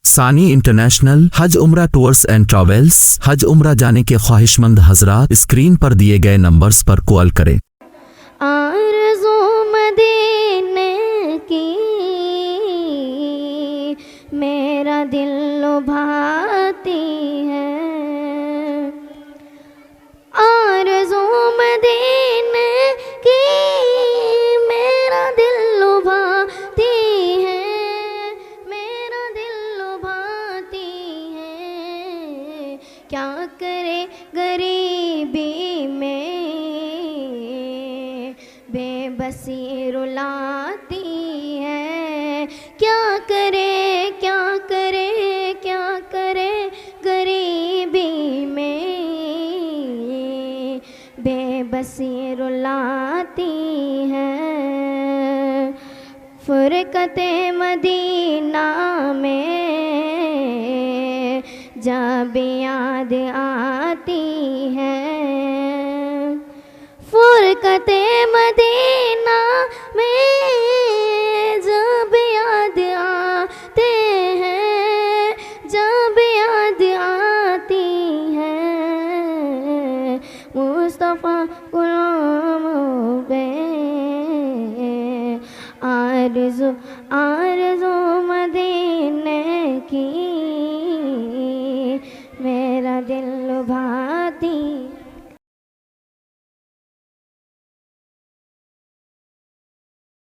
सानी इंटरनेशनल हज उम्रा टूर्स एंड ट्रैवल्स। हज उम्रा जाने के ख्वाहिशमंद हजरात स्क्रीन पर दिए गए नंबर्स पर कॉल करें। आरज़ू मदीने की मेरा दिल लुभाती है, आरज़ू मदीने की मेरा दिल लुभाती है, मेरा दिल लुभाती है। क्या करे गरीबी में बेबसी रुलाती है, क्या करे क्या करे क्या करे गरीबी में बेबसी रुलाती है। फुरकते मदीना में जब याद आती है,